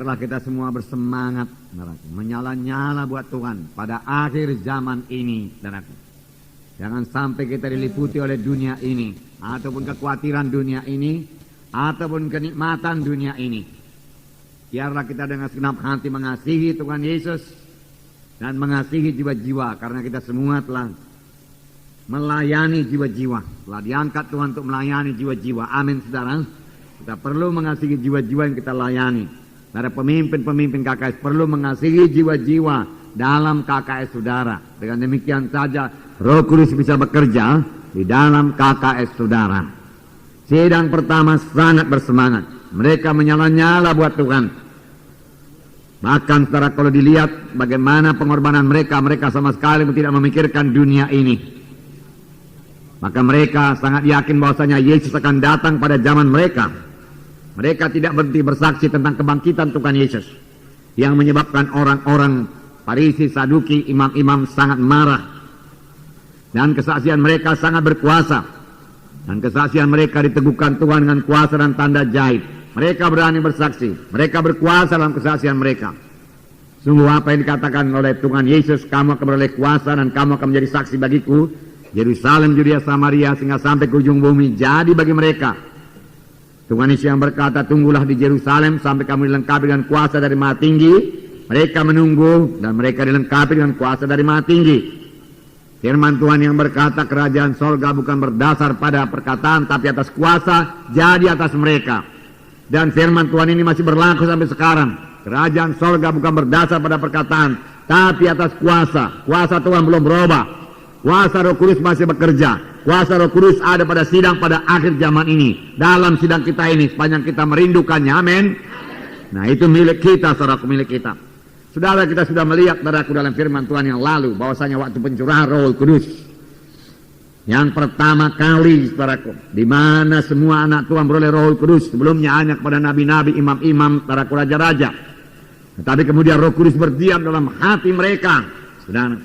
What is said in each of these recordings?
Biarlah kita semua bersemangat, saudaraku, menyala-nyala buat Tuhan pada akhir zaman ini, saudaraku. Jangan sampai kita diliputi oleh dunia ini, ataupun kekhawatiran dunia ini, ataupun kenikmatan dunia ini. Biarlah kita dengan segenap hati mengasihi Tuhan Yesus dan mengasihi jiwa-jiwa, karena kita semua telah melayani jiwa-jiwa, telah diangkat Tuhan untuk melayani jiwa-jiwa. Amin, saudara. Kita perlu mengasihi jiwa-jiwa yang kita layani. Para pemimpin-pemimpin KKS perlu mengasihi jiwa-jiwa dalam KKS saudara. Dengan demikian saja Roh Kudus bisa bekerja di dalam KKS saudara. Sidang pertama sangat bersemangat. Mereka menyala-nyala buat Tuhan. Bahkan saudara, kalau dilihat bagaimana pengorbanan mereka sama sekali tidak memikirkan dunia ini. Maka mereka sangat yakin bahwasanya Yesus akan datang pada zaman mereka. Mereka tidak berhenti bersaksi tentang kebangkitan Tuhan Yesus, yang menyebabkan orang-orang Farisi, Saduki, imam-imam sangat marah. Dan kesaksian mereka sangat berkuasa. Dan kesaksian mereka diteguhkan Tuhan dengan kuasa dan tanda jahit. Mereka berani bersaksi. Mereka berkuasa dalam kesaksian mereka. Sungguh apa yang dikatakan oleh Tuhan Yesus, kamu akan beroleh kuasa dan kamu akan menjadi saksi bagiku. Yerusalem, Yudea, Samaria, sehingga sampai ke ujung bumi. Jadi bagi mereka, Tuhan Yesus yang berkata, tunggulah di Yerusalem sampai kamu dilengkapi dengan kuasa dari Maha Tinggi. Mereka menunggu dan mereka dilengkapi dengan kuasa dari Maha Tinggi. Firman Tuhan yang berkata, kerajaan sorga bukan berdasar pada perkataan, tapi atas kuasa jadi atas mereka. Dan firman Tuhan ini masih berlaku sampai sekarang. Kerajaan sorga bukan berdasar pada perkataan, tapi atas kuasa. Kuasa Tuhan belum berubah. Kuasa Roh Kudus masih bekerja. Kuasa Roh Kudus ada pada sidang pada akhir zaman ini. Dalam sidang kita ini, sepanjang kita merindukannya. Amin. Nah, itu milik kita, saudaraku, milik kita. Saudara, kita sudah melihat, saudaraku, dalam firman Tuhan yang lalu, bahwasanya waktu pencurahan Roh Kudus yang pertama kali, saudaraku, di mana semua anak Tuhan beroleh Roh Kudus. Sebelumnya hanya kepada nabi-nabi, imam-imam, saudaraku, raja-raja. Tetapi kemudian Roh Kudus berdiam dalam hati mereka, saudara.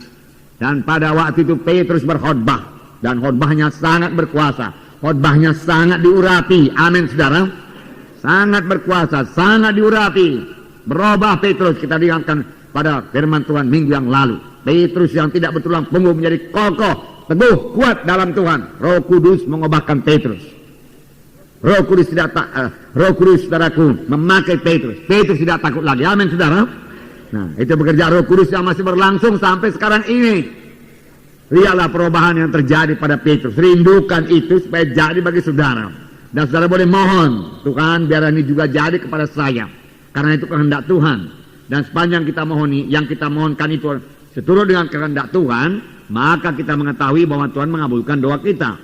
Dan pada waktu itu Petrus berkhotbah, dan khotbahnya sangat berkuasa, khotbahnya sangat diurapi. Amin, saudara. Sangat berkuasa, sangat diurapi. Berubah Petrus, kita lihatkan pada firman Tuhan minggu yang lalu. Petrus yang tidak bertulang punggung menjadi kokoh, teguh, kuat dalam Tuhan. Roh Kudus mengubahkan Petrus. Roh Kudus tidak Roh Kudus, saudaraku, memakai Petrus. Petrus tidak takut lagi. Amin, saudara. Nah, itu bekerja Roh Kudus yang masih berlangsung sampai sekarang ini. Lihatlah perubahan yang terjadi pada Petrus. Rindukan itu supaya jadi bagi saudara. Dan saudara boleh mohon, Tuhan biar ini juga jadi kepada saya. Karena itu kehendak Tuhan. Dan sepanjang kita mohoni, yang kita mohonkan itu seturut dengan kehendak Tuhan, maka kita mengetahui bahwa Tuhan mengabulkan doa kita.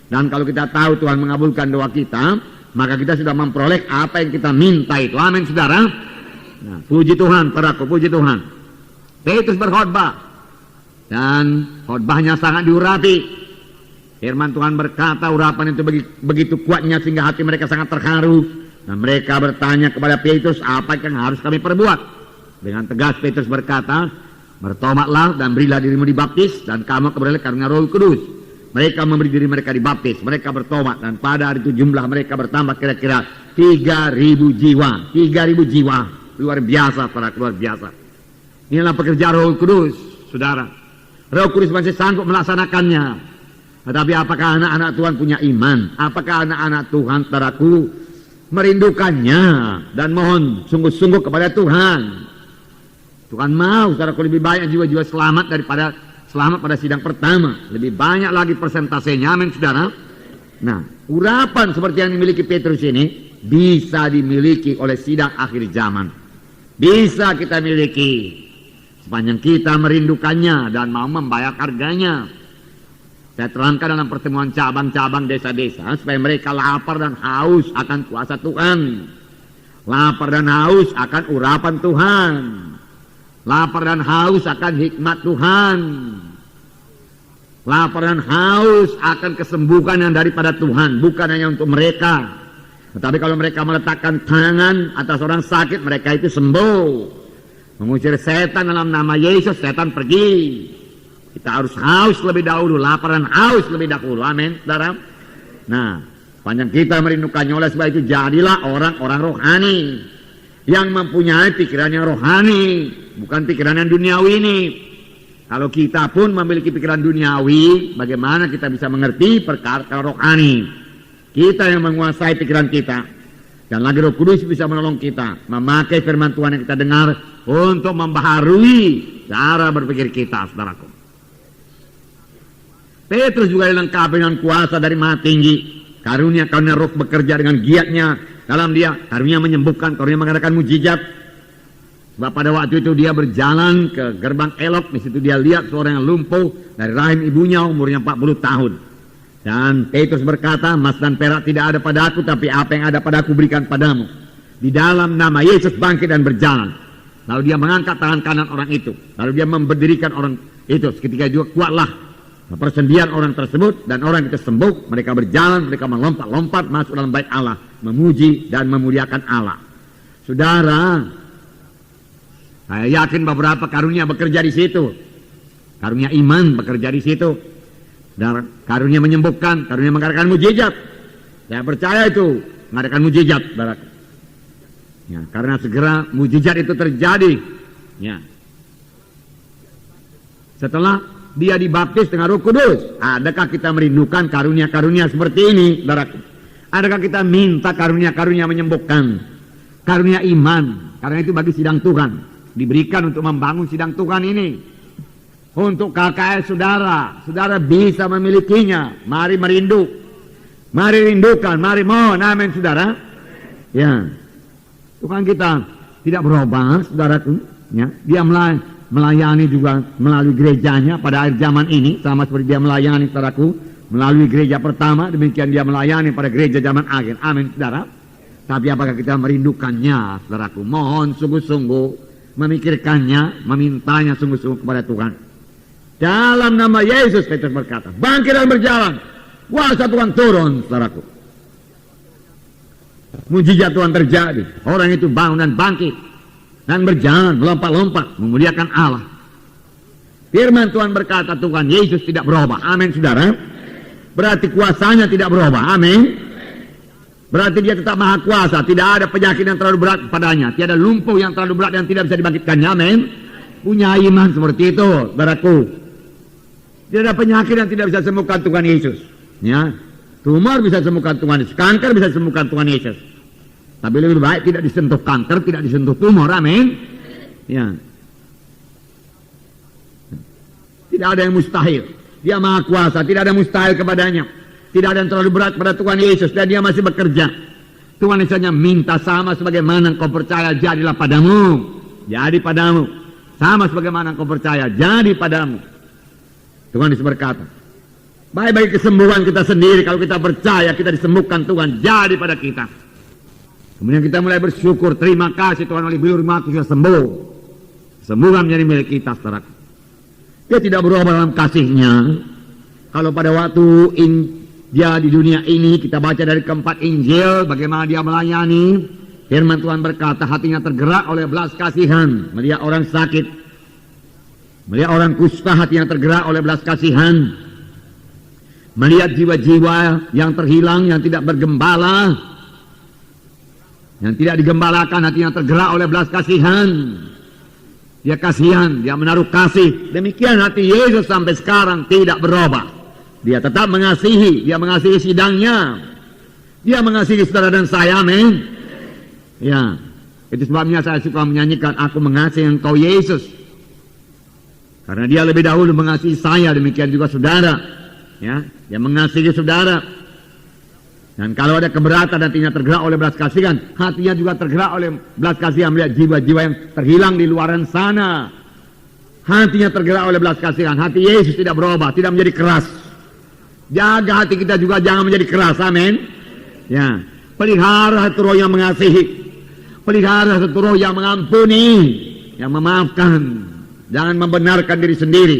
Dan kalau kita tahu Tuhan mengabulkan doa kita, maka kita sudah memperoleh apa yang kita minta itu. Amin, saudara. Nah, puji Tuhan, saudaraku, puji Tuhan. Petrus berkhotbah dan khotbahnya sangat diurapi. Firman Tuhan berkata, urapan itu begitu kuatnya sehingga hati mereka sangat terharu. Dan mereka bertanya kepada Petrus, apa yang harus kami perbuat? Dengan tegas Petrus berkata, bertobatlah dan berilah dirimu dibaptis dan kamu keberoleh karunia Roh Kudus. Mereka memberi diri mereka dibaptis, mereka bertobat, dan pada hari itu jumlah mereka bertambah kira-kira 3.000 jiwa. 3.000 jiwa. Luar biasa, para luar biasa. Inilah pekerjaan Roh Kudus, saudara. Roh Kudus masih sanggup melaksanakannya. Tetapi apakah anak-anak Tuhan punya iman? Apakah anak-anak Tuhan, saudaraku, merindukannya dan mohon sungguh-sungguh kepada Tuhan? Tuhan mau, saudaraku, lebih banyak jiwa-jiwa selamat daripada selamat pada sidang pertama. Lebih banyak lagi persentasenya, amin, saudara. Nah, urapan seperti yang dimiliki Petrus ini bisa dimiliki oleh sidang akhir zaman. Bisa kita miliki sepanjang kita merindukannya dan mau membayar harganya. Saya terangkan dalam pertemuan cabang-cabang desa-desa supaya mereka lapar dan haus akan kuasa Tuhan. Lapar dan haus akan urapan Tuhan. Lapar dan haus akan hikmat Tuhan. Lapar dan haus akan kesembuhan yang daripada Tuhan, bukan hanya untuk mereka. Tetapi kalau mereka meletakkan tangan atas orang sakit, mereka itu sembuh. Mengusir setan dalam nama Yesus, setan pergi. Kita harus haus lebih dahulu, lapar dan haus lebih dahulu. Amin, saudara. Nah, panjang kita merindukannya, oleh sebab itu jadilah orang-orang rohani. yang mempunyai pikiran yang rohani, bukan pikiran yang duniawi ini. Kalau kita pun memiliki pikiran duniawi, bagaimana kita bisa mengerti perkara rohani? Kita yang menguasai pikiran kita. Dan lagi Roh Kudus bisa menolong kita memakai firman Tuhan yang kita dengar untuk membaharui cara berpikir kita, saudaraku. Petrus juga dilengkapi dengan kuasa dari Maha Tinggi. Karunia-karunia Roh bekerja dengan giatnya dalam dia. Karunia menyembuhkan, karunia mengadakan mujizat. Sebab pada waktu itu dia berjalan ke gerbang Elok. Di situ dia lihat seorang yang lumpuh dari rahim ibunya, umurnya 40 tahun. Dan Petrus berkata, emas dan perak tidak ada padaku, tapi apa yang ada padaku berikan padamu. Di dalam nama Yesus bangkit dan berjalan. Lalu dia mengangkat tangan kanan orang itu. Lalu dia memberdirikan orang itu. Seketika juga kuatlah persendian orang tersebut, dan orang itu sembuh. Mereka berjalan, mereka melompat-lompat masuk dalam bait Allah, memuji dan memuliakan Allah. Saudara, saya yakin beberapa karunia bekerja di situ. Karunia iman bekerja di situ. Dan karunia menyembuhkan, karunia mengadakan mujizat. Saya percaya itu mengadakan mujizat, saudara. Ya, karena segera mujizat itu terjadi. Ya. Setelah dia dibaptis dengan Roh Kudus, adakah kita merindukan karunia-karunia seperti ini, saudaraku? Adakah kita minta karunia-karunia menyembuhkan, karunia iman? Karena itu bagi sidang Tuhan diberikan untuk membangun sidang Tuhan ini. Untuk KKS saudara, saudara bisa memilikinya. Mari merindu, mari rindukan, mari mohon, amin saudara. Ya, Tuhan kita tidak berubah, saudaraku. Ya, dia melayani juga melalui gerejanya pada akhir zaman ini, sama seperti dia melayani, saudaraku, melalui gereja pertama, demikian dia melayani pada gereja zaman akhir. Amin saudara. Tapi apakah kita merindukannya, saudaraku? Mohon sungguh-sungguh memikirkannya, memintanya sungguh-sungguh kepada Tuhan. Dalam nama Yesus, Petrus berkata, bangkit dan berjalan. Kuasa Tuhan turun, saudaraku. Mujizat Tuhan terjadi. Orang itu bangun dan bangkit dan berjalan, melompat-lompat, memuliakan Allah. Firman Tuhan berkata, Tuhan Yesus tidak berubah. Amin, saudara. Berarti kuasanya tidak berubah. Amin. Berarti dia tetap maha kuasa. Tidak ada penyakit yang terlalu berat padanya. Tiada lumpuh yang terlalu berat yang tidak bisa dibangkitkannya. Amin. Punya iman seperti itu, saudaraku. Tidak ada penyakit yang tidak bisa sembuhkan Tuhan Yesus. Ya, tumor bisa sembuhkan Tuhan Yesus, kanker bisa sembuhkan Tuhan Yesus. Tapi lebih baik tidak disentuh kanker, tidak disentuh tumor. Amin. Ya. Tidak ada yang mustahil. Dia maha kuasa, tidak ada mustahil kepadanya. Tidak ada yang terlalu berat pada Tuhan Yesus, dan dia masih bekerja. Tuhan Yesusnya minta sama sebagaimana engkau percaya, jadilah padamu. Jadi padamu. Sama sebagaimana engkau percaya, jadi padamu. Tuhan Yesus berkata, baik bagi kesembuhan kita sendiri, kalau kita percaya kita disembuhkan Tuhan, jadi pada kita. Kemudian kita mulai bersyukur, terima kasih Tuhan oleh firman-Mu sudah sembuh. Sembuhan menjadi milik kita, saudara. Dia tidak berubah dalam kasih-Nya. Kalau pada waktu dia di dunia ini, kita baca dari keempat Injil, bagaimana dia melayani. Firman Tuhan berkata, hatinya tergerak oleh belas kasihan, melihat orang sakit, melihat orang kusta, hatinya tergerak oleh belas kasihan, melihat jiwa-jiwa yang terhilang, yang tidak bergembala, yang tidak digembalakan, hatinya tergerak oleh belas kasihan. Dia kasihan, dia menaruh kasih. Demikian hati Yesus sampai sekarang tidak berubah. Dia tetap mengasihi, dia mengasihi sidangnya, dia mengasihi saudara dan saya. Amin. Ya, itu sebabnya saya suka menyanyikan, aku mengasihi engkau Yesus. Karena dia lebih dahulu mengasihi saya, demikian juga saudara. Ya, dia mengasihi saudara. Dan kalau ada keberatan, hatinya tergerak oleh belas kasihan, hatinya juga tergerak oleh belas kasihan melihat jiwa-jiwa yang terhilang di luaran sana. Hatinya tergerak oleh belas kasihan. Hati Yesus tidak berubah, tidak menjadi keras. Jaga hati kita juga jangan menjadi keras. Amin. Ya, pelihara hati roh yang mengasihi. Pelihara satu roh yang mengampuni, yang memaafkan, jangan membenarkan diri sendiri.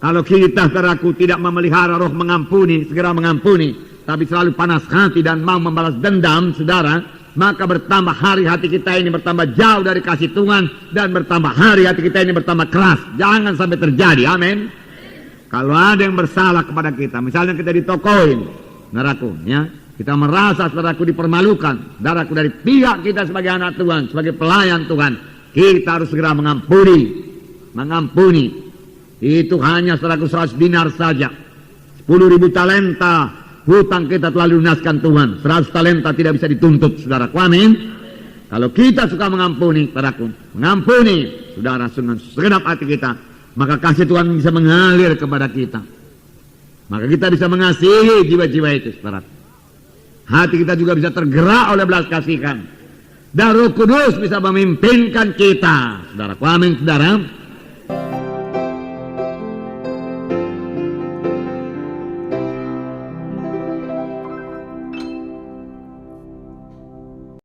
Kalau kita, saudaraku, tidak memelihara roh mengampuni, segera mengampuni, tapi selalu panas hati dan mau membalas dendam, saudara, maka bertambah hari hati kita ini bertambah jauh dari kasih Tuhan, dan bertambah hari hati kita ini bertambah keras. Jangan sampai terjadi. Amin. Kalau ada yang bersalah kepada kita, misalnya kita ditokoin, saudaraku, ya, kita merasa saudaraku dipermalukan, saudaraku dari pihak kita sebagai anak Tuhan, sebagai pelayan Tuhan, kita harus segera mengampuni. Itu hanya saudaraku 100 dinar saja, 10.000 talenta hutang kita telah lunaskan Tuhan. 100 talenta tidak bisa dituntut, saudaraku. Amin. Kalau kita suka mengampuni, saudaraku, mengampuni saudara dengan segenap hati kita, maka kasih Tuhan bisa mengalir kepada kita. Maka kita bisa mengasihi jiwa-jiwa itu, saudara. Hati kita juga bisa tergerak oleh belas kasihan. Dan Roh Kudus bisa memimpinkan kita, saudara. Amin, saudara.